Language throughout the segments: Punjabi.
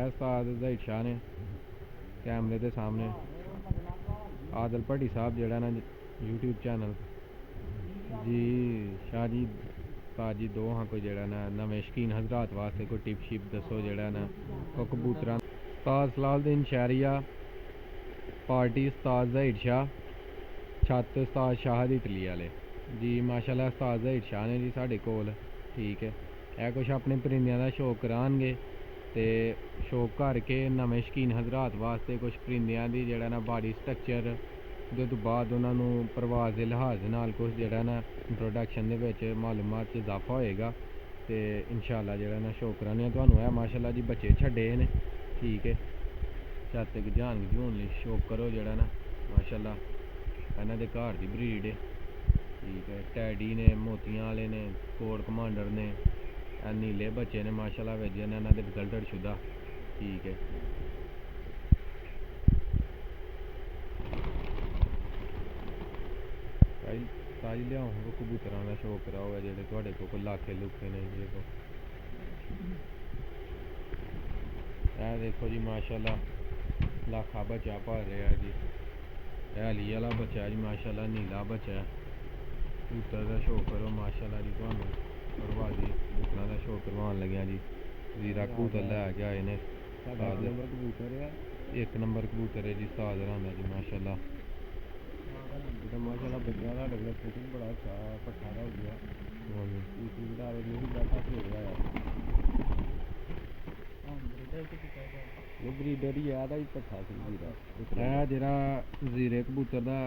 उस्ताद ज़हीर शाह ने कैमरे के सामने आदिल भट्टी साहब जड़ा ना यूट्यूब चैनल जी शाह जी उस्ताद जी दो हाँ कोई जड़ा ना नवे शकीन हजरात वास्ते कोई टिप शिप दसो जड़ा ना कोई कबूतर उस्ताद सलाहुद्दीन शहरिया पार्टी उस्ताद ज़हीर शाह छत उस्ताद शाह दी इटली वाले जी माशाल्लाह उस्ताद ज़हीर शाह ने जी साढ़े कोल ठीक है यह कुछ अपने परिंदियां का शौक करानगे तो शौक करके नवे शकीन हजरात वास्ते कुछ परिंदियां दी जड़ा ना बॉडी स्ट्रक्चर उहदे तो बाद उन्होंने प्रवास के लिहाज नाल कुछ जड़ा ना इंट्रोडक्शन दे विच मालूमात च इजाफा होएगा तो इंशाअल्लाह जड़ा ना शौक कराने तुहानू है माशाल्लाह जी बच्चे छड्डे ने ठीक है छत गजान गजून लई शौक करो जड़ा ना माशाल्लाह इन्हां दे घर दी ब्रीड है ठीक है टैडी ने मोतियां वाले ने कोड कमांडर ने नीले बच्चे ने माशाल्लाह भेजे ने इन्हां दे गल्डर शुदा ठीक है ताजी लियाओ कबूतरां दा शौक कराओ जेह्ड़े तुहाडे कोल लाखे लुखे ने जे को देखो जी माशाल्लाह लाखा बच्चा भर रहा है जी हली वाला बच्चा है जी माशाल्लाह नीला बच्चा है कबूतर का शौक करो माशाल्लाह जी तुहानू परवाजी कबूतरां का शौक करवान लग्या जी वीरा कबूतर लैके आए ने एक नंबर कबूतर है जी उस्ताद होरां दा जी माशाल्लाह माशाल्लाह बच्चा साढ़े कोल फिटिंग बड़ा अच्छा भट्ठा हो गया ब्रीडर ही है भट्ठा है जरा जीरे कबूतर का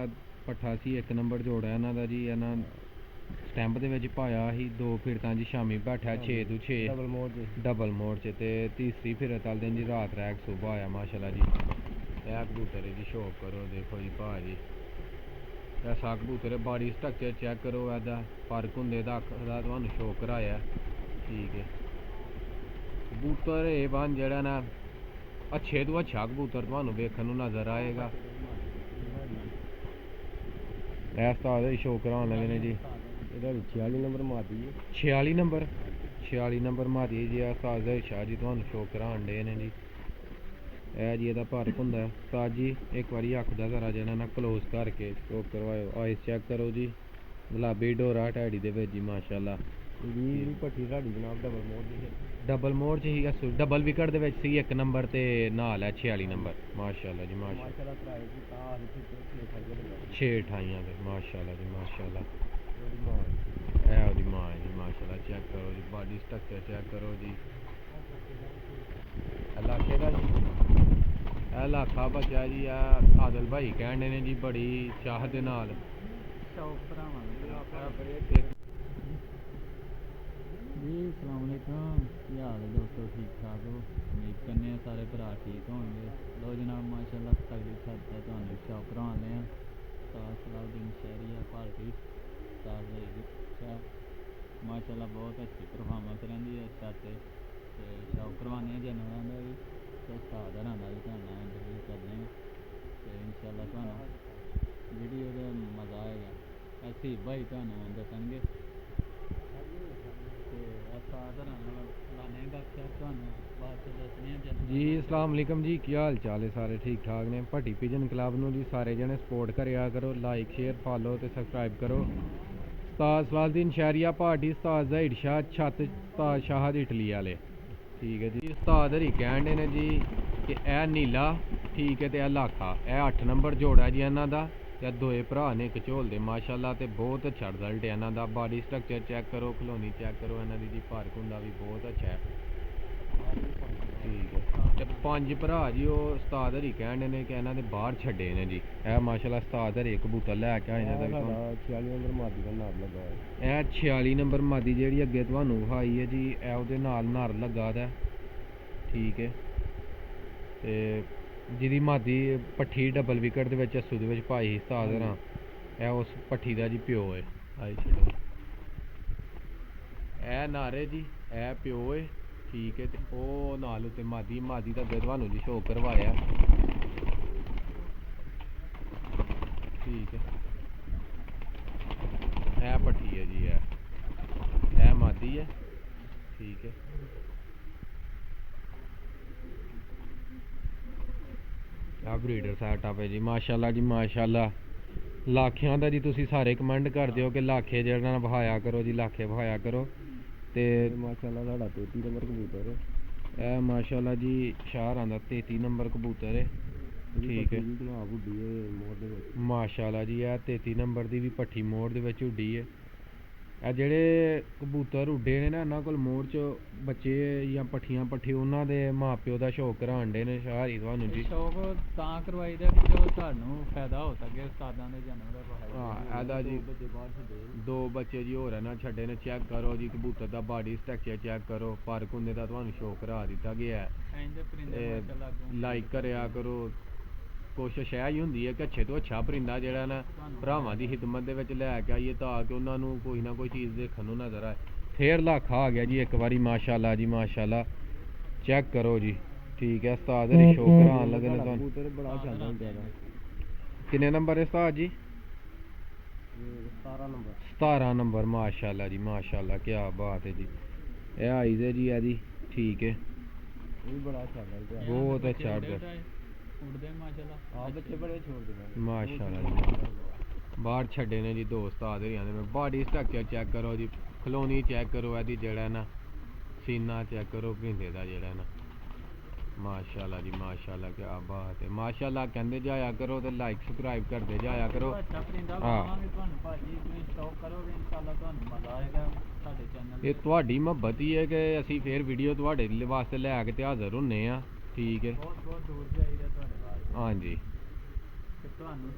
भट्ठा सी एक नंबर जोड़ा इन्हां दा जी इन्हां स्टैंप दे विच पाया ही 2 फिरतां जी शामी बैठा 6 तो 6 डबल मोड़ च ते तीसरी फिरत आल दिन जी रात रैक सुबह आया माशाल्लाह जी कबूतर है जी शौक करो देखो जी भा जी ऐसा कबूतर है बॉडी स्ट्रक्चर चेक करो एदा फर्क होंदे दा तुहानू शौक कराया ठीक है कबूतर ये बन जड़ा ना अच्छे तो अच्छा कबूतर तुहानू वेखन नज़र आएगा उस्ताद शौक करान लगे ने जी 46 नंबर माती 46 नंबर माती जी उस्ताद ज़हीर शाह जी तुहानू शौक करान डे ने जी जी एदा फर्क होंदा उस्ताद जी एक बारी अख दा जरा जड़ा ना क्लोज करके शौक करवाओ आइस चेक करो जी गुलाबी डोरा टैडी दे विच जी माशाल्लाह जी भट्ठी साडी जनाब डबल मोड़ च ही डबल विकेट दे विच सी एक नंबर ते नाल है 46 नंबर माशाल्लाह जी माशाल्लाह 6 ठाइयां ते माशाल्लाह जी माशाल्लाह है ओदी मां है जी माशाल्लाह चेक करो जी बॉडी स्ट्रक्चर चेक करो जी इलाके का जी इलाका बच्चा जी आदिल भाई कहने ने जी बड़ी चाह दे नाल जी अस्सलाम वालेकुम क्या हाल है दोस्तों ठीक ठाक हो उम्मीद करने सारे भरा ठीक होंगे लो जनाब माशाल्लाह तगड़ी छत है तुहानू शौक कराने हैं उस्ताद सलाहुद्दीन शहरिया पार्टी उस्ताद ज़हीर माशाल्लाह बहुत अच्छी परफॉर्मेंस रहिंदी है छत ते शौक करवाने जानवरां दा भी ते उस्ताद होरां दा भी तुहानू इंटरव्यू करने ते इंशाल्लाह तुहानू वीडियो दा मज़ा आएगा ऐसी भाई तुहानू दसणगे जी अस्सलाम वालेकुम जी क्या हाल चाल है सारे ठीक ठाक ने भट्टी पिजन क्लब नू जी सारे जने सपोर्ट करेआ करो लाइक शेयर फॉलो ते सब्सक्राइब करो उस्ताद सलाहुद्दीन शहरिया पार्टी उस्ताद ज़हीर शाह छत उस्ताद शाह दी इटली वाले ठीक है जी उस्ताद हरी कहंडे ने जी कि ए नीला ठीक है ते लाखा ए 8 नंबर जोड़ा जी इन्हां दा या दोए भरा ने इक झोलदे माशाल्लाह ते बहुत अच्छा रिजल्ट है इन्हां दा बॉडी स्ट्रक्चर चेक करो खलोनी चेक करो इन्हां दी जी फर्क होंदा भी बहुत अच्छा है ठीक है ते 5 भरा जी ओह् उस्ताद हरी कहने ने कि इन्हां दे बाहर छड्डे ने जी ए माशाल्लाह उस्ताद हरी कबूतर लैके आए ने 46 नंबर मादी दा नार लगा है 46 नंबर मादी जेह्ड़ी अग्गे तुहानू विखाई है जी ए ओह्दे नाल नार लगा दा ठीक है ते जिहदी मादी पट्ठी डबल विकेट दे विच अस्सू दे विच पाई ही उस्ताद होरां ए उस पट्ठी दा जी प्यो है आई छड्डो ए नारे जी ए प्यो है ठीक है ते ओह् नाल उत्ते मादी दा अग्गे तुहानू जी शौक करवाया ठीक है ए पट्ठी है जी ए मादी है ठीक है ਆ ਬਰੀਡਰ ਸੈਟਅਪ ਹੈ ਜੀ ਮਾਸ਼ਾਅੱਲਾ ਜੀ ਮਾਸ਼ਾਅੱਲਾ। ਲਾਖਿਆਂ ਦਾ ਜੀ ਤੁਸੀਂ ਸਾਰੇ ਕਮੈਂਟ ਕਰਦੇ ਹੋ ਕਿ ਲਾਖੇ ਜਿਹੜਾ ਨਾ ਵਹਾਇਆ ਕਰੋ ਜੀ, ਲਾਖੇ ਵਹਾਇਆ ਕਰੋ। ਤੇ ਮਾਸ਼ਾਅੱਲਾ ਸਾਡਾ 33 ਨੰਬਰ ਕਬੂਤਰ ਹੈ। ਇਹ ਮਾਸ਼ਾਅੱਲਾ ਜੀ ਸ਼ਾਹਰਾਂ ਦਾ 33 ਨੰਬਰ ਕਬੂਤਰ ਹੈ। ਠੀਕ ਹੈ ਮਾਸ਼ਾਅੱਲਾ ਜੀ। ਇਹ 33 ਨੰਬਰ ਦੀ ਵੀ ਪੱਠੀ ਮੋੜ ਦੇ ਵਿੱਚ ਉੱਡੀ ਹੈ। ਇਹ ਜਿਹੜੇ ਕਬੂਤਰ ਉੱਡੇ ਨੇ ਨਾ ਇਹਨਾਂ ਕੋਲ ਮੋੜ 'ਚ ਬੱਚੇ ਜਾਂ ਪੱਠੀਆਂ ਪੱਠੇ ਉਹਨਾਂ ਦੇ ਮਾਂ ਪਿਓ ਦਾ ਸ਼ੌਕ ਕਰਾਉਣ ਡੇ ਨੇ ਸ਼ਾਹਰੀ ਤੁਹਾਨੂੰ ਜੀ। ਸ਼ੌਕ ਤਾਂ ਕਰਵਾਈਦਾ ਕਿ ਜੋ ਤੁਹਾਨੂੰ ਫਾਇਦਾ ਹੋ ਸਕੇ ਉਸਤਾਦਾਂ ਦੇ ਜਨਮ ਦਾ ਵਹਾਇਆ। ਹਾਂ ਇਹਦਾ ਜੀ ਦੋ ਬੱਚੇ ਜੀ ਹੋਰ ਹੈ ਨਾ ਛੱਡੇ ਨੇ। ਚੈੱਕ ਕਰੋ ਜੀ ਕਬੂਤਰ ਦਾ ਬਾਡੀ ਸਟਰਕਚਰ ਚੈੱਕ ਕਰੋ। ਪਰ ਕੁੰਨੇ ਦਾ ਤੁਹਾਨੂੰ ਸ਼ੌਕ ਕਰਾ ਦਿੱਤਾ ਗਿਆ ਹੈ। ਲਾਈਕ ਕਰਿਆ ਕਰੋ। ਕੋਸ਼ਿਸ਼ ਇਹ ਹੀ ਹੁੰਦੀ ਹੈ ਕਿ ਅੱਛੇ ਤੋਂ ਅੱਛਾ ਪਰਿੰਦਾ ਜਿਹੜਾ ਨਾ ਭਰਾਵਾਂ ਦੀ ਖਿਦਮਤ ਦੇ ਵਿੱਚ ਲੈ ਕੇ ਆਈਏ ਤਾਂ ਕਿ ਉਹਨਾਂ ਨੂੰ ਕੋਈ ਨਾ ਕੋਈ ਚੀਜ਼ ਦੇਖਣ ਨੂੰ ਨਜ਼ਰ ਆਏ। ਫੇਰ ਲਾਖਾ ਆ ਗਿਆ ਜੀ ਇੱਕ ਵਾਰੀ ਮਾਸ਼ਾਅੱਲਾ ਜੀ ਮਾਸ਼ਾਅੱਲਾ। ਚੈੱਕ ਕਰੋ ਜੀ। ਠੀਕ ਹੈ ਉਸਤਾਦ ਹਰੀ ਸ਼ੌਕ ਕਰਾਉਣ ਲੱਗੇ ਨੇ ਤੁਹਾਨੂੰ। ਕਿੰਨੇ ਨੰਬਰ ਹੈ ਉਸਤਾਦ ਜੀ? 17 ਨੰਬਰ ਮਾਸ਼ਾਅੱਲਾ ਜੀ ਮਾਸ਼ਾਅੱਲਾ। ਕੀ ਬਾਤ ਹੈ ਜੀ। ਇਹ ਆਈਜ਼ ਹੈ ਜੀ ਇਹਦੀ। ਠੀਕ ਹੈ ਬਹੁਤ ਅੱਛਾ ਉੜਦੇ ਮਾਸ਼ਾਅੱਲਾ। ਆ ਬੱਚੇ ਬੜੇ ਛੋੜਦੇ ਮਾਸ਼ਾਅੱਲਾ ਜੀ। ਬਾਹਰ ਛੱਡੇ ਨੇ ਜੀ ਦੋ ਉਸਤਾਦ ਹਰੀਆਂ ਦੇ। ਬਾਡੀ ਸਟਰਕਚਰ ਚੈੱਕ ਕਰੋ ਜੀ। ਖਲੋਣੀ ਚੈੱਕ ਕਰੋ ਇਹਦੀ ਜਿਹੜਾ ਨਾ ਸੀਨਾ ਚੈੱਕ ਕਰੋ ਭਿੰਦੇ ਦਾ ਜਿਹੜਾ ਨਾ ਮਾਸ਼ਾਅੱਲਾ ਜੀ ਮਾਸ਼ਾਅੱਲਾ। ਕੀ ਬਾਤ ਹੈ ਮਾਸ਼ਾਅੱਲਾ। ਕਹਿੰਦੇ ਜਾਇਆ ਕਰੋ ਤੇ ਲਾਈਕ ਸਬਸਕ੍ਰਾਈਬ ਕਰਦੇ ਜਾਇਆ ਕਰੋ। ਇਹ ਤੁਹਾਡੀ ਮੁਹੱਬਤ ਹੀ ਹੈ ਕਿ ਅਸੀਂ ਫੇਰ ਵੀਡੀਓ ਤੁਹਾਡੇ ਵਾਸਤੇ ਲੈ ਕੇ ਤੇ ਹਾਜ਼ਰ ਹੁੰਨੇ ਆ। ਠੀਕ ਹੈ ਬਹੁਤ ਦੂਰ ਜਾਈਦਾ ਤੁਹਾਡੇ ਵਾਸਤੇ। ਹਾਂਜੀ ਤੇ ਤੁਹਾਨੂੰ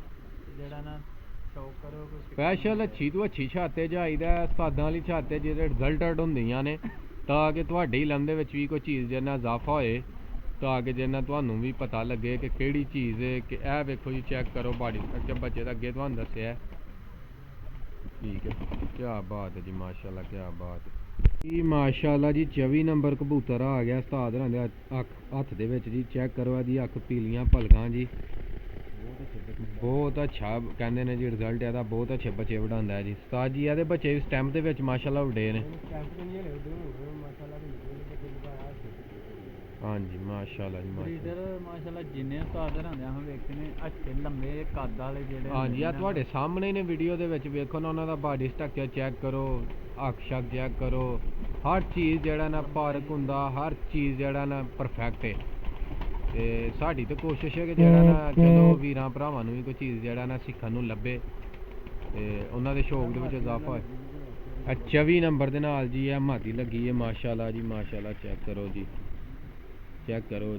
ਜਿਹੜਾ ਨਾ ਸ਼ੌਕ ਕਰੋ ਸਪੈਸ਼ਲ ਅੱਛੀ ਤੋਂ ਅੱਛੀ ਛੱਤ ਤੇ ਜਾਈਦਾ। ਉਸਤਾਦਾਂ ਵਾਲੀ ਛੱਤ ਤੇ ਜਿਹੜੇ ਰਿਜ਼ਲਟਡ ਹੁੰਦੀਆਂ ਨੇ ਤਾਂ ਕਿ ਤੁਹਾਡੇ ਇਲਮ ਦੇ ਵਿੱਚ ਵੀ ਕੋਈ ਚੀਜ਼ ਜਿੰਨਾ ਇਜ਼ਾਫਾ ਹੋਏ ਤਾਂ ਕਿ ਜਿੰਨਾ ਤੁਹਾਨੂੰ ਵੀ ਪਤਾ ਲੱਗੇ ਕਿ ਕਿਹੜੀ ਚੀਜ਼ ਹੈ। ਕਿ ਇਹ ਵੇਖੋ ਜੀ ਚੈੱਕ ਕਰੋ ਬਾਡੀ ਸਟਰਕਚਰ ਬੱਚੇ ਦਾ ਅੱਗੇ ਤੁਹਾਨੂੰ ਦੱਸਿਆ। ਠੀਕ ਹੈ ਕੀ ਬਾਤ ਹੈ ਜੀ ਮਾਸ਼ਾਅੱਲਾ। ਕੀ ਬਾਤ ਹੈ ਜੀ ਮਾਸ਼ਾਅੱਲਾ ਜੀ। 24 ਨੰਬਰ ਕਬੂਤਰ ਆ ਗਿਆ ਉਸਤਾਦ ਹੋਰਾਂ ਦੇ ਹੱਥ ਦੇ ਵਿੱਚ ਜੀ। ਚੈੱਕ ਕਰੋ ਇਹਦੀ ਅੱਖ ਪੀਲੀਆਂ ਭਲਕਾਂ ਜੀ। ਬਹੁਤ ਅੱਛਾ ਕਹਿੰਦੇ ਨੇ ਜੀ ਰਿਜ਼ਲਟ ਇਹਦਾ। ਬਹੁਤ ਅੱਛੇ ਬੱਚੇ ਵਡਾਉਂਦਾ ਹੈ ਜੀ ਉਸਤਾਦ ਜੀ। ਇਹਦੇ ਬੱਚੇ ਵੀ ਸਟੈਂਪ ਦੇ ਵਿੱਚ ਮਾਸ਼ਾਅੱਲਾ ਉੱਡੇ ਨੇ। ਹਾਂਜੀ ਮਾਸ਼ਾਅੱਲਾ ਜੀ ਮਾਸ਼ਾਅੱਲਾ। ਜਿੰਨੇ ਉਸਤਾਦ ਰਹਿੰਦੇ ਆ ਵੇਖਦੇ ਨੇ ਅੱਛੇ ਲੰਬੇ ਕੱਦ ਵਾਲੇ ਜਿਹੜੇ। ਹਾਂਜੀ ਆ ਤੁਹਾਡੇ ਸਾਹਮਣੇ ਨੇ ਵੀਡੀਓ ਦੇ ਵਿੱਚ ਵੇਖੋ ਨਾ ਉਹਨਾਂ ਦਾ ਬਾਡੀ ਸਟਰਕਚਰ ਚੈੱਕ ਕਰੋ। ਅੱਖ ਸ਼ੱਕ ਚੈੱਕ ਕਰੋ। ਹਰ ਚੀਜ਼ ਜਿਹੜਾ ਨਾ ਪਾਰਕ ਹੁੰਦਾ। ਹਰ ਚੀਜ਼ ਜਿਹੜਾ ਨਾ ਪਰਫੈਕਟ ਹੈ। ਤੇ ਸਾਡੀ ਤਾਂ ਕੋਸ਼ਿਸ਼ ਹੈ ਕਿ ਜਿਹੜਾ ਨਾ ਚਲੋ ਵੀਰਾਂ ਭਰਾਵਾਂ ਨੂੰ ਵੀ ਕੋਈ ਚੀਜ਼ ਜਿਹੜਾ ਨਾ ਸਿੱਖਣ ਨੂੰ ਲੱਭੇ ਤੇ ਉਹਨਾਂ ਦੇ ਸ਼ੌਕ ਦੇ ਵਿੱਚ ਇਜ਼ਾਫਾ ਹੋਏ। 24 ਨੰਬਰ ਦੇ ਨਾਲ ਜੀ ਇਹ ਮਾਦੀ ਲੱਗੀ ਹੈ ਮਾਸ਼ਾਅੱਲਾ ਜੀ ਮਾਸ਼ਾਅੱਲਾ। ਚੈੱਕ ਕਰੋ ਜੀ ਚੈੱਕ ਕਰੋ।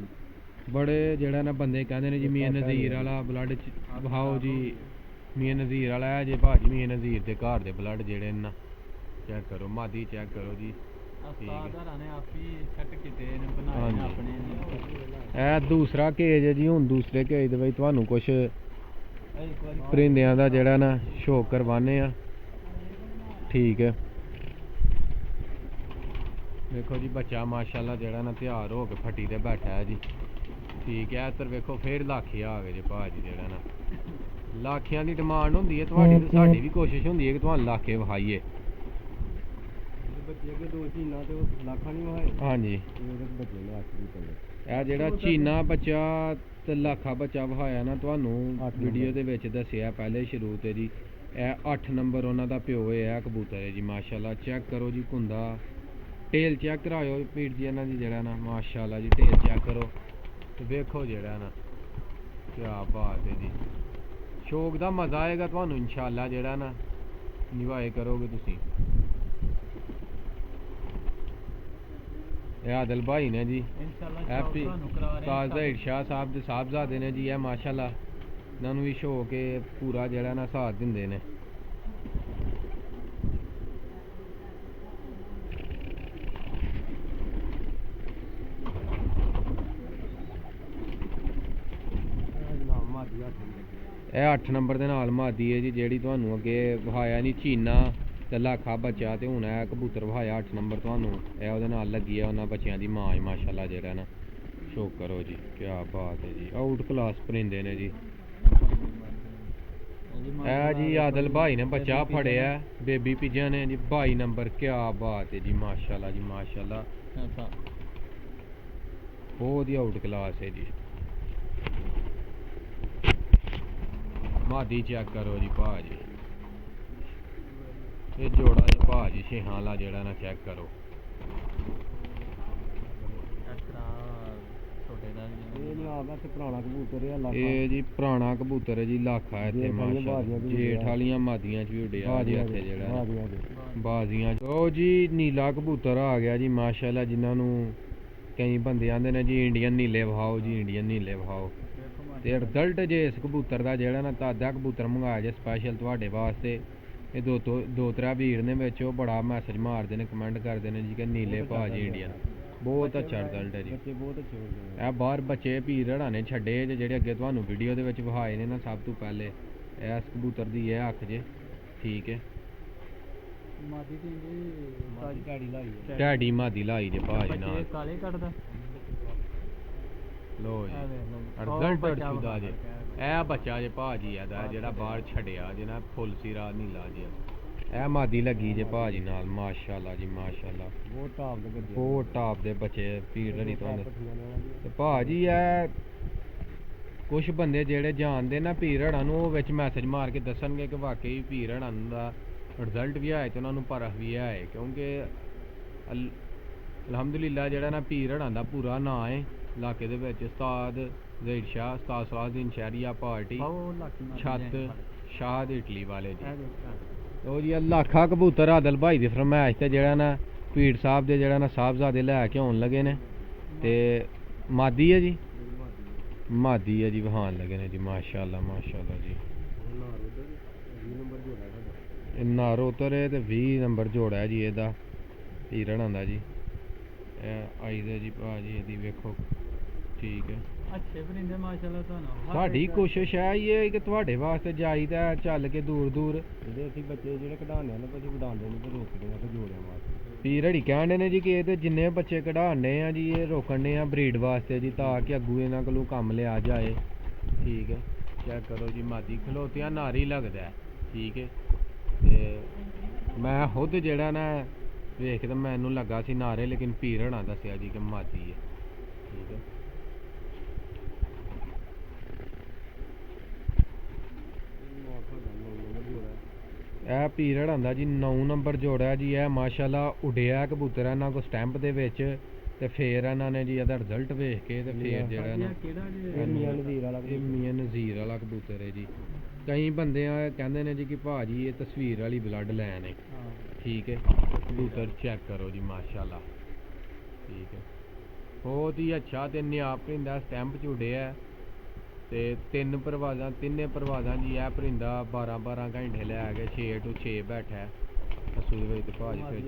ਬੜੇ ਜਿਹੜਾ ਨਾ ਬੰਦੇ ਕਹਿੰਦੇ ਨੇ ਜੀ ਮੀਆਂ ਨਜ਼ੀਰ ਵਾਲਾ ਬਲੱਡ ਵਹਾਓ ਜੀ। ਮੀਆਂ ਨਜ਼ੀਰ ਵਾਲਾ ਹੈ ਜੇ ਭਾਜੀ। ਮੀਆਂ ਨਜ਼ੀਰ ਦੇ ਘਰ ਦੇ ਬਲੱਡ ਜਿਹੜੇ ਨਾ ਚੈੱਕ ਕਰੋ। ਮਾਦੀ ਚੈੱਕ ਕਰੋ ਜੀ। ਇਹ ਦੂਸਰਾ ਕੇਜ ਹੈ ਜੀ। ਹੁਣ ਦੂਸਰੇ ਕੇਜ ਦੇ ਵਿੱਚ ਤੁਹਾਨੂੰ ਕੁਛ ਪਰਿੰਦਿਆਂ ਦਾ ਜਿਹੜਾ ਨਾ ਸ਼ੌਕ ਕਰਵਾਨੇ ਆ। ਠੀਕ ਹੈ ਵੇਖੋ ਜੀ ਬੱਚਾ ਮਾਸ਼ਾਅੱਲਾ ਜਿਹੜਾ ਨਾ ਤਿਆਰ ਹੋ ਕੇ ਫੱਟੀ ਤੇ ਬੈਠਾ ਹੈ ਜੀ। ਠੀਕ ਹੈ ਇੱਧਰ ਵੇਖੋ ਫੇਰ ਲਾਖੀਆ ਆ ਗਏ ਜੀ ਭਾਜੀ। ਜਿਹੜਾ ਨਾ ਲਾਖਿਆਂ ਦੀ ਡਿਮਾਂਡ ਹੁੰਦੀ ਹੈ ਤੁਹਾਡੀ ਤੇ ਸਾਡੀ ਵੀ ਕੋਸ਼ਿਸ਼ ਹੁੰਦੀ ਹੈ ਕਿ ਤੁਹਾਨੂੰ ਲਾਖੇ ਵਹਾਈਏ। ਹਾਂਜੀ ਇਹ ਜਿਹੜਾ ਚੀਨਾ ਬੱਚਾ ਤੇ ਲਾਖਾ ਬੱਚਾ ਵਹਾਇਆ ਨਾ ਤੁਹਾਨੂੰ ਵੀਡੀਓ ਦੇ ਵਿੱਚ ਦੱਸਿਆ ਪਹਿਲੇ ਸ਼ੁਰੂ ਤੇ ਜੀ। ਇਹ 8 ਨੰਬਰ ਉਹਨਾਂ ਦਾ ਪਿਓ ਹੈ ਕਬੂਤਰ ਹੈ ਜੀ ਮਾਸ਼ਾਅੱਲਾ। ਚੈੱਕ ਕਰੋ ਜੀ ਕੁੰਦਾ ਟੇਲ ਚੈੱਕ ਕਰਾਇਓ ਪੀੜ ਜੀ ਇਹਨਾਂ ਦੀ ਜਿਹੜਾ ਨਾ ਮਾਸ਼ਾਅੱਲਾ ਜੀ। ਟੇਲ ਚੈੱਕ ਕਰੋ ਤੇ ਵੇਖੋ ਜਿਹੜਾ ਨਾ ਕੀ ਬਾਤ ਹੈ ਜੀ। ਸ਼ੌਕ ਦਾ ਮਜ਼ਾ ਆਏਗਾ ਤੁਹਾਨੂੰ ਇਨਸ਼ਾਅੱਲਾ ਜਿਹੜਾ ਨਾ ਨਿਭਾਏ ਕਰੋਗੇ ਤੁਸੀਂ। ਇਹ ਆਦਿਲ ਭਾਈ ਨੇ ਜੀ। ਹੈਪੀ ਤਾਜ਼ਾ ਇਰਸ਼ਾਦ ਸਾਹਿਬ ਦੇ ਸਾਹਿਬਜ਼ਾਦੇ ਨੇ ਜੀ। ਇਹ ਮਾਸ਼ਾਅੱਲਾ ਇਹਨਾਂ ਨੂੰ ਵੀ ਸ਼ੌਕ ਹੈ ਪੂਰਾ ਜਿਹੜਾ ਨਾ ਸਾਥ ਦਿੰਦੇ ਨੇ। ਇਹ 8 ਨੰਬਰ ਦੇ ਨਾਲ ਮਾਦੀ ਹੈ ਜੀ ਜਿਹੜੀ ਤੁਹਾਨੂੰ ਅੱਗੇ ਵਹਾਇਆ ਨਹੀਂ ਚੀਨਾ ਤੇ ਲਾਖਾ ਬੱਚਾ। ਤੇ ਹੁਣ ਇਹ ਕਬੂਤਰ ਵਹਾਇਆ 8 ਨੰਬਰ ਤੁਹਾਨੂੰ। ਇਹ ਉਹਦੇ ਨਾਲ ਲੱਗੀ ਹੈ ਉਹਨਾਂ ਬੱਚਿਆਂ ਦੀ ਮਾਂ ਮਾਸ਼ਾਅੱਲਾ ਜਿਹੜਾ ਨਾ ਸ਼ੌਕ ਕਰੋ ਜੀ। ਕੀ ਬਾਤ ਹੈ ਜੀ। ਆਊਟ ਕਲਾਸ ਪਰਿੰਦੇ ਨੇ ਜੀ। ਇਹ ਜੀ ਆਦਿਲ ਭਾਈ ਨੇ ਬੱਚਾ ਫੜਿਆ ਬੇਬੀ ਪਿਜਨ ਨੇ ਜੀ 22 ਨੰਬਰ। ਕੀ ਬਾਤ ਹੈ ਜੀ ਮਾਸ਼ਾਅੱਲਾ ਜੀ ਮਾਸ਼ਾਅੱਲਾ। ਬਹੁਤ ਹੀ ਆਊਟ ਕਲਾਸ ਹੈ ਜੀ। ਮਾਦੀ ਚੈੱਕ ਕਰੋ ਜੀ ਭਾਜੀ, ਇਹ ਜੋੜਾ ਜੀ ਭਾਜੀ ਛੇਹਾਂ ਵਾਲਾ ਜਿਹੜਾ ਨਾ ਚੈੱਕ ਕਰੋ। ਇਹ ਨਹੀਂ ਆਦਾ ਤੇ ਪੁਰਾਣਾ ਕਬੂਤਰ ਆ ਲੱਖ। ਇਹ ਜੀ ਪੁਰਾਣਾ ਕਬੂਤਰ ਹੈ ਜੀ, ਲੱਖ ਆ ਇੱਥੇ ਮਾਸ਼ਾਅੱਲਾ। ਜੇਠ ਵਾਲੀਆਂ ਮਾਦੀਆਂ ਚ ਵੀ ਉੱਡਿਆ ਜੀ ਇੱਥੇ ਜਿਹੜਾ ਬਾਜ਼ੀਆਂ ਚ। ਉਹ ਜੀ ਨੀਲਾ ਕਬੂਤਰ ਆ ਗਿਆ ਜੀ ਮਾਸ਼ਾਅੱਲਾ, ਜਿਨ੍ਹਾਂ ਨੂੰ ਕਈ ਬੰਦੇ ਆਂਦੇ ਨੇ ਜੀ ਇੰਡੀਅਨ ਨੀਲੇ ਵਿਖਾਓ ਜੀ, ਇੰਡੀਅਨ ਨੀਲੇ ਵਿਖਾਓ। ਤੇ ਰਿਜ਼ਲਟ ਜੇ ਇਸ ਕਬੂਤਰ ਦਾ ਜਿਹੜਾ ਨਾ ਤਾਜ਼ਾ ਕਬੂਤਰ ਮੰਗਾਇਆ ਜੇ ਸਪੈਸ਼ਲ ਤੁਹਾਡੇ ਵਾਸਤੇ। ਇਹ ਦੋ ਤਰ੍ਹਾਂ ਵੀਰ ਨੇ ਵਿੱਚ, ਉਹ ਬੜਾ ਮੈਸੇਜ ਮਾਰਦੇ ਨੇ, ਕਮੈਂਟ ਕਰਦੇ ਨੇ ਜੀ ਕਿ ਨੀਲੇ ਭਾਜੀ ਇੰਡੀਅਨ। ਬਹੁਤ ਅੱਛਾ ਰਿਜ਼ਲਟ ਹੈ ਜੀ। ਬੱਚੇ ਬਹੁਤ ਅੱਛੇ ਹੋ ਗਏ। ਇਹ ਬਾਹਰ ਬੱਚੇ ਭੀਰ ਹੜਾ ਨੇ ਛੱਡੇ ਜੇ, ਜਿਹੜੇ ਅੱਗੇ ਤੁਹਾਨੂੰ ਵੀਡੀਓ ਦੇ ਵਿੱਚ ਵਿਖਾਏ ਨੇ ਨਾ। ਸਭ ਤੋਂ ਪਹਿਲੇ ਇਸ ਕਬੂਤਰ ਦੀ ਇਹ ਅੱਖ ਜੇ, ਠੀਕ ਹੈ। ਮਾਦੀ ਤੇ ਜੀ ਢਾੜੀ ਲਾਈ ਹੈ, ਢਾਡੀ ਮਾਦੀ ਲਾਈ ਜੇ ਭਾਜੀ ਨਾਲ। ਕਾਲੇ ਕੱਢਦਾ ਲੋ ਜੀ ਰਿਜ਼ਲਟ ਅੜਚੂਦਾ ਜੇ। ਇਹ ਬੱਚਾ ਜੇ ਭਾਜੀ ਇਹਦਾ ਜਿਹੜਾ ਬਾਹਰ ਛੱਡਿਆ ਜੇ ਨਾ, ਫੁੱਲ ਸਿਰਾ ਨੀਲਾ ਜੇ। ਇਹ ਮਾਦੀ ਲੱਗੀ ਜੇ ਭਾਜੀ ਨਾਲ ਮਾਸ਼ਾਅੱਲਾ ਜੀ ਮਾਸ਼ਾਅੱਲਾ। ਬਹੁਤ ਟਾਪ ਦੇ ਬੱਚੇ ਭੀੜ ਹੜੀ ਤੋਂ। ਤੇ ਭਾਜੀ ਇਹ ਕੁਛ ਬੰਦੇ ਜਿਹੜੇ ਜਾਣਦੇ ਨਾ ਭੀੜ ਹੜਾਂ ਨੂੰ, ਉਹ ਵਿੱਚ ਮੈਸੇਜ ਮਾਰ ਕੇ ਦੱਸਣਗੇ ਕਿ ਵਾਕਈ ਭੀੜ ਹੜਾਂ ਦਾ ਰਿਜ਼ਲਟ ਵੀ ਆਏ ਤੇ ਉਹਨਾਂ ਨੂੰ ਪਰਖ ਵੀ ਆਏ। ਕਿਉਂਕਿ ਅਲਹਮਦੁਲਿਲਾ ਜਿਹੜਾ ਨਾ ਭੀੜ ਹੜਾਂ ਦਾ ਪੂਰਾ ਨਾਂ ਹੈ ਇਲਾਕੇ ਦੇ ਵਿੱਚ। ਉਸਤਾਦ ਜ਼ਹੀਰ ਸ਼ਾਹ, ਉਸਤਾਦ ਸਲਾਹੁਦੀਨ ਸ਼ਹਿਰੀਆ ਪਾਰਟੀ, ਛੱਤ ਸ਼ਾਹਦ ਇਟਲੀ ਵਾਲੇ ਜੀ। ਉਹ ਜੀ ਲੱਖਾ ਕਬੂਤਰ ਆਦਲ ਭਾਈ ਦੀ ਫਰਮਾਇਸ਼ ਤੇ ਜਿਹੜਾ ਨਾ ਪੀਰ ਸਾਹਿਬ ਦੇ ਜਿਹੜਾ ਨਾ ਸਾਹਿਬਜ਼ਾਦੇ ਲੈ ਕੇ ਆਉਣ ਲੱਗੇ ਨੇ। ਤੇ ਮਾਦੀ ਹੈ ਜੀ, ਮਾਦੀ ਹੈ ਜੀ, ਵਹਾਨ ਲੱਗੇ ਨੇ ਜੀ ਮਾਸ਼ਾਅੱਲਾ ਮਾਸ਼ਾਅੱਲਾ ਜੀ। ਇਹ ਨਾਰੋਤਰ ਹੈ ਤੇ 20 ਨੰਬਰ ਜੋੜਾ ਹੈ ਜੀ ਇਹਦਾ ਹੀਰਨ ਆਂਦਾ ਜੀ। ਇਹ ਆਈ ਦੇ ਜੀ ਭਾਜੀ ਇਹਦੀ ਵੇਖੋ, ਠੀਕ ਹੈ। ਅੱਛੇ ਪਰਿੰਦੇ ਮਾਸ਼ਾਅੱਲਾ। ਤੁਹਾਨੂੰ ਸਾਡੀ ਕੋਸ਼ਿਸ਼ ਹੈ ਇਹ ਕਿ ਤੁਹਾਡੇ ਵਾਸਤੇ ਜਾਈਦਾ ਚੱਲ ਕੇ ਦੂਰ ਦੂਰ। ਜਿਹੜੇ ਅਸੀਂ ਬੱਚੇ ਜਿਹੜੇ ਕਢਾਉਂਦੇ ਨੇ પછી ਵਧਾਉਂਦੇ ਨੇ ਤੇ ਰੋਕਦੇ ਨੇ ਤੇ ਜੋੜਿਆਂ ਵਾਸਤੇ। ਪੀਰੜੀ ਕਹਿੰਦੇ ਨੇ ਜੀ ਕਿ ਇਹ ਤੇ ਜਿੰਨੇ ਬੱਚੇ ਕਢਾਉਣੇ ਆ ਜੀ, ਇਹ ਰੋਕਣੇ ਆ ਬਰੀਡ ਵਾਸਤੇ ਜੀ, ਤਾਂ ਕਿ ਅੱਗੂ ਇਹਨਾਂ ਕੋਲੋਂ ਕੰਮ ਲਿਆ ਜਾਏ। ਠੀਕ ਹੈ, ਚੈੱਕ ਕਰੋ ਜੀ ਮਾਦੀ ਖਲੋਤਿਆਂ ਨਾਰੀ ਲੱਗਦਾ ਹੈ, ਠੀਕ ਹੈ। ਤੇ ਮੈਂ ਖੁਦ ਜਿਹੜਾ ਨਾ ਵੇਖ ਕੇ ਮੈਨੂੰ ਲੱਗਾ ਸੀ ਨਾਰੇ, ਲੇਕਿਨ ਪੀਰੜਾ ਦੱਸਿਆ ਜੀ ਕਿ ਮਾਦੀ ਹੈ, ਠੀਕ ਹੈ। ਇਹ ਪੀਰੜ ਆਂਦਾ ਜੀ 9 ਨੰਬਰ ਜੋੜਾ ਜੀ। ਇਹ ਮਾਸ਼ਾਅੱਲਾ ਉੱਡਿਆ ਕਬੂਤਰ ਹੈ ਇਹਨਾਂ ਕੋ ਸਟੈਂਪ ਦੇ ਵਿੱਚ। ਤੇ ਫੇਰ ਇਹਨਾਂ ਨੇ ਜੀ ਇਹਦਾ ਰਿਜ਼ਲਟ ਵੇਖ ਕੇ ਤੇ ਫੇਰ ਜਿਹੜਾ ਨਾ ਇਹ ਮੀਆਂ ਨਜ਼ੀਰ ਵਾਲਾ ਕਬੂਤਰ ਹੈ ਜੀ। ਕਈ ਬੰਦੇ ਕਹਿੰਦੇ ਨੇ ਜੀ ਕਿ ਭਾਜੀ ਇਹ ਤਸਵੀਰ ਵਾਲੀ ਬਲੱਡ ਲੈਣ ਹੈ, ਠੀਕ ਹੈ। ਕਬੂਤਰ ਚੈੱਕ ਕਰੋ ਜੀ ਮਾਸ਼ਾਅੱਲਾ, ਠੀਕ ਹੈ। ਬਹੁਤ ਹੀ ਅੱਛਾ ਤੇ ਨਿਆਪ ਪਰਿੰਦਾ ਸਟੈਂਪ ਚ ਉੱਡਿਆ। ਤੇ ਤਿੰਨੇ ਪ੍ਰਵਾਜ਼ਾਂ ਜੀ। ਇਹ ਪਰਿੰਦਾ 12 ਘੰਟੇ ਲੈ ਕੇ 6 to 6 ਬੈਠਾ ਅਸੂ ਦੇ ਵਿੱਚ। ਭਾਜੀ ਫਿਰ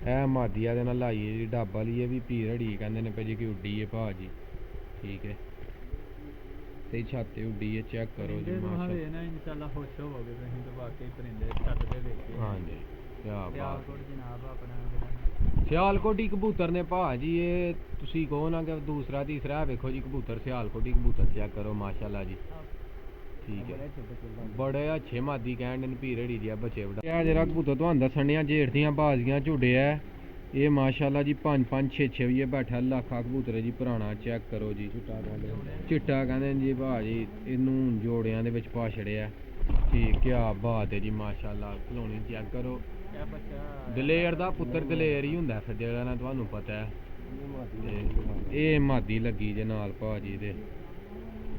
ਇਹ ਮਾਦੀਆ ਦੇ ਨਾਲ ਲਾਈ ਹੈ ਜੀ ਡੱਬ ਵਾਲੀ। ਇਹ ਵੀ ਪੀਰੜੀ ਕਹਿੰਦੇ ਨੇ ਭਾਜੀ ਕਿ ਉੱਡੀ ਹੈ ਭਾਜੀ, ਠੀਕ ਹੈ। ਤੇ ਛੱਤ ਤੇ ਉੱਡੀ ਹੈ, ਚੈੱਕ ਕਰੋ ਜੀ ਮਾਸ਼ਾਅੱਲਾ। ਇਨਸ਼ਾਅੱਲਾ ਖੁਸ਼ ਹੋਵੋਗੇ ਤੁਸੀਂ ਤੇ ਵਾਕਈ ਪਰਿੰਦੇ ਛੱਤ ਤੇ ਵੇਖ ਕੇ। ਹਾਂਜੀ ਕਿਆ ਬਾਤ। ਜਨਾਬ ਆਪਣਾ ਸਿਆਲਕੋਟੀ ਕਬੂਤਰ ਨੇ ਭਾਜੀ। ਇਹ ਤੁਸੀਂ ਕਹੋ ਨਾ ਕਿ ਦੂਸਰਾ ਤੀਸਰਾ। ਵੇਖੋ ਜੀ ਕਬੂਤਰ ਸਿਆਲਕੋਟੀ ਕਬੂਤਰ ਚੈੱਕ ਕਰੋ ਮਾਸ਼ਾਅੱਲਾ ਜੀ, ਠੀਕ ਹੈ। ਬੜੇ ਅੱਛੇ ਮਾਦੀ ਕਹਿਣ ਨੇ ਪੀਰੜੀ ਜੀ ਬੱਚੇ ਬੜਾ। ਇਹ ਜਿਹੜਾ ਕਬੂਤਰ ਤੁਹਾਨੂੰ ਦੱਸਣਿਆ ਜੇਠ ਦੀਆਂ ਬਾਜ਼ੀਆਂ ਝੁੱਡਿਆ, ਇਹ ਮਾਸ਼ਾਅੱਲਾ ਜੀ 5 6 ਵੀ ਬੈਠਾ ਲੱਖਾ ਕਬੂਤਰ ਹੈ ਜੀ ਪੁਰਾਣਾ। ਚੈੱਕ ਕਰੋ ਜੀ, ਚਿੱਟਾ ਕਹਿੰਦੇ ਨੇ ਜੀ ਭਾਜੀ ਇਹਨੂੰ ਜੋੜਿਆਂ ਦੇ ਵਿੱਚ ਪਾ ਛੜਿਆ, ਠੀਕ। ਕਿਆ ਬਾਤ ਹੈ ਜੀ ਮਾਸ਼ਾਅੱਲਾ। ਖਲੋਣੀ ਚੈੱਕ ਕਰੋ। ਦਲੇਰ ਦਾ ਪੁੱਤਰ ਦਲੇਰ ਹੀ ਹੁੰਦਾ ਫਿਰ ਜਿਹੜਾ ਨਾ, ਤੁਹਾਨੂੰ ਪਤਾ ਹੈ। ਇਹ ਮਾਦੀ ਲੱਗੀ ਜੇ ਨਾਲ ਭਾਜੀ ਦੇ।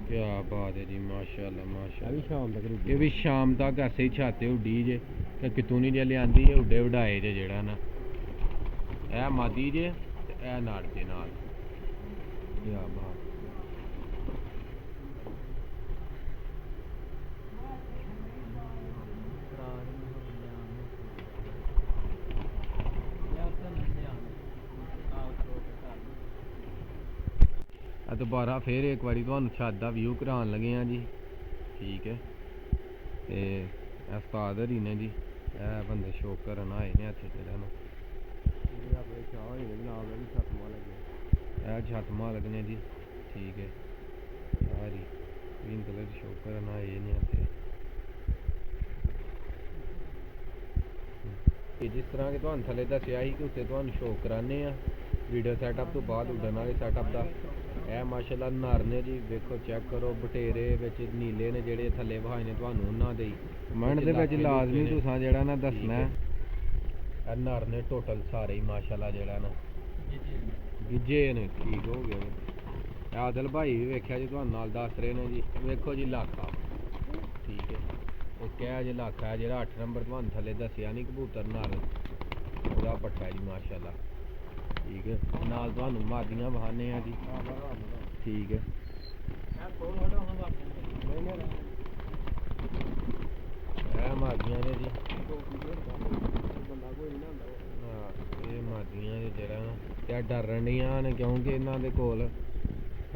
ਕਿਆ ਬਾਤ ਹੈ ਜੀ ਮਾਸ਼ਾਅੱਲਾ ਮਾਸ਼ਾਅੱਲਾ। ਇਹ ਵੀ ਸ਼ਾਮ ਤੱਕ ਐਸੇ ਹੀ ਛਾਤੇ ਉੱਡੀ ਜੇ ਕਿ ਕਿਤੋਂ ਨਹੀਂ ਜੇ ਲਿਆਂਦੀ। ਇਹ ਉੱਡੇ ਉਡਾਏ ਜੇ ਜਿਹੜਾ ਨਾ। ਇਹ ਮਾਦੀ ਜੇ ਤੇ ਇਹ ਨਾੜ ਦੇ ਨਾਲ। ਕਿਆ ਬਾਤ। ਦੁਬਾਰਾ ਫੇਰ ਇੱਕ ਵਾਰੀ ਤੁਹਾਨੂੰ ਛੱਤ ਦਾ ਵਿਊ ਕਰਾਉਣ ਲੱਗੇ ਆ ਜੀ, ਠੀਕ ਹੈ। ਤੇ ਇਹ ਉਸਤਾਦ ਹਰੀ ਨੇ ਜੀ, ਇਹ ਬੰਦੇ ਸ਼ੌਕ ਕਰਨ ਆਏ ਨੇ ਇੱਥੇ ਜਿਹੜਾ ਨਾ। ਇਹ ਛੱਤ ਮਾਲਕ ਨੇ ਜੀ, ਠੀਕ ਹੈ। ਸਾਰੀ ਗ੍ਰੀਨ ਕਲਰ ਦੀ ਸ਼ੌਕ ਕਰਨ ਆਏ ਨੇ ਇੱਥੇ। ਜਿਸ ਤਰ੍ਹਾਂ ਕਿ ਤੁਹਾਨੂੰ ਥੱਲੇ ਦੱਸਿਆ ਸੀ ਕਿ ਉੱਤੇ ਤੁਹਾਨੂੰ ਸ਼ੌਕ ਕਰਾਉਂਦੇ ਆ ਵੀਡੀਓ ਸੈਟਅਪ ਤੋਂ ਬਾਅਦ ਉੱਡਣ ਵਾਲੇ ਸੈਟਅਪ ਦਾ। ਇਹ ਮਾਸ਼ਾਅੱਲਾ ਨਰ ਨੇ ਜੀ, ਵੇਖੋ ਚੈੱਕ ਕਰੋ ਬਟੇਰੇ ਵਿੱਚ ਨੀਲੇ ਨੇ ਜਿਹੜੇ ਥੱਲੇ ਵਹਾਏ ਨੇ ਤੁਹਾਨੂੰ ਉਹਨਾਂ ਦੇ ਹੀ ਕਮੈਂਟ ਦੇ ਵਿੱਚ ਲਾਜ਼ਮੀ ਤੁਸੀਂ ਜਿਹੜਾ ਨਾ ਦੱਸਣਾ ਹੈ। ਇਹ ਨਰ ਨੇ ਟੋਟਲ ਸਾਰੇ ਹੀ ਮਾਸ਼ਾਅੱਲਾ ਜਿਹੜਾ ਨਾ ਗਿੱਜੇ ਨੇ, ਠੀਕ ਹੋ ਗਏ ਨੇ। ਆਦਲ ਭਾਈ ਵੀ ਵੇਖਿਆ ਜੀ ਤੁਹਾਨੂੰ ਨਾਲ ਦੱਸ ਰਹੇ ਨੇ ਜੀ, ਵੇਖੋ ਜੀ ਲਾਖਾ, ਠੀਕ ਹੈ ਇੱਕ ਹੈ ਜੀ ਲਾਖਾ ਜਿਹੜਾ 8 ਨੰਬਰ ਤੁਹਾਨੂੰ ਥੱਲੇ ਦੱਸਿਆ ਨਹੀਂ ਕਬੂਤਰ ਨਰ ਉਹਦਾ ਪੱਠਾ ਜੀ ਮਾਸ਼ਾਅੱਲਾ, ਠੀਕ ਹੈ ਨਾਲ ਤੁਹਾਨੂੰ ਮਾਦੀਆਂ ਬਹਾਨੇ ਆ ਜੀ, ਠੀਕ ਹੈ ਇਹ ਮਾਦੀਆਂ ਨੇ ਜੀ, ਇਹ ਮਾਦੀਆਂ ਨੇ ਜਿਹੜਾ ਤੇ ਡਰਨ ਡੀਆਂ ਨੇ ਕਿਉਂਕਿ ਇਹਨਾਂ ਦੇ ਕੋਲ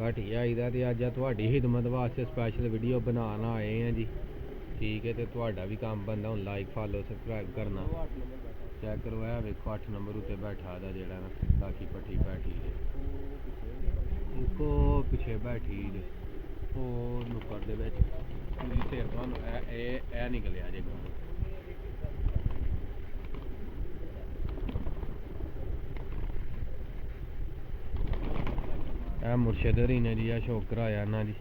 ਘੱਟ ਹੀ ਆਈਦਾ, ਤੇ ਅੱਜ ਤੁਹਾਡੀ ਖਿਦਮਤ ਵਾਸਤੇ ਸਪੈਸ਼ਲ ਵੀਡੀਓ ਬਣਾਉਣ ਆਏ ਆ ਜੀ, ਠੀਕ ਹੈ ਤੇ ਤੁਹਾਡਾ ਵੀ ਕੰਮ ਬੰਦਾ ਹੁਣ ਲਾਈਕ ਫਾਲੋ ਸਬਸਕ੍ਰਾਈਬ ਕਰਨਾ। ਚੈੱਕ ਕਰੋ ਇਹ ਵੇਖੋ 8 ਨੰਬਰ ਉੱਤੇ ਬੈਠਾ ਦਾ ਜਿਹੜਾ ਨਾ ਬਾਕੀ ਪੱਠੀ ਬੈਠੀ ਜੇ, ਇੱਕੋ ਪਿੱਛੇ ਬੈਠੀ ਜੇ ਉਹ ਨੁੱਕਰ ਦੇ ਵਿੱਚ ਪੂਰੀ ਸਿਰ ਤੁਹਾਨੂੰ ਇਹ ਨਿਕਲਿਆ ਜੇ। ਇਹ ਮੁਰਸ਼ਿਦ ਹਰੀ ਨੇ ਜੀ ਆ ਸ਼ੌਕ ਕਰਾਇਆ ਇਹਨਾਂ ਜੀ।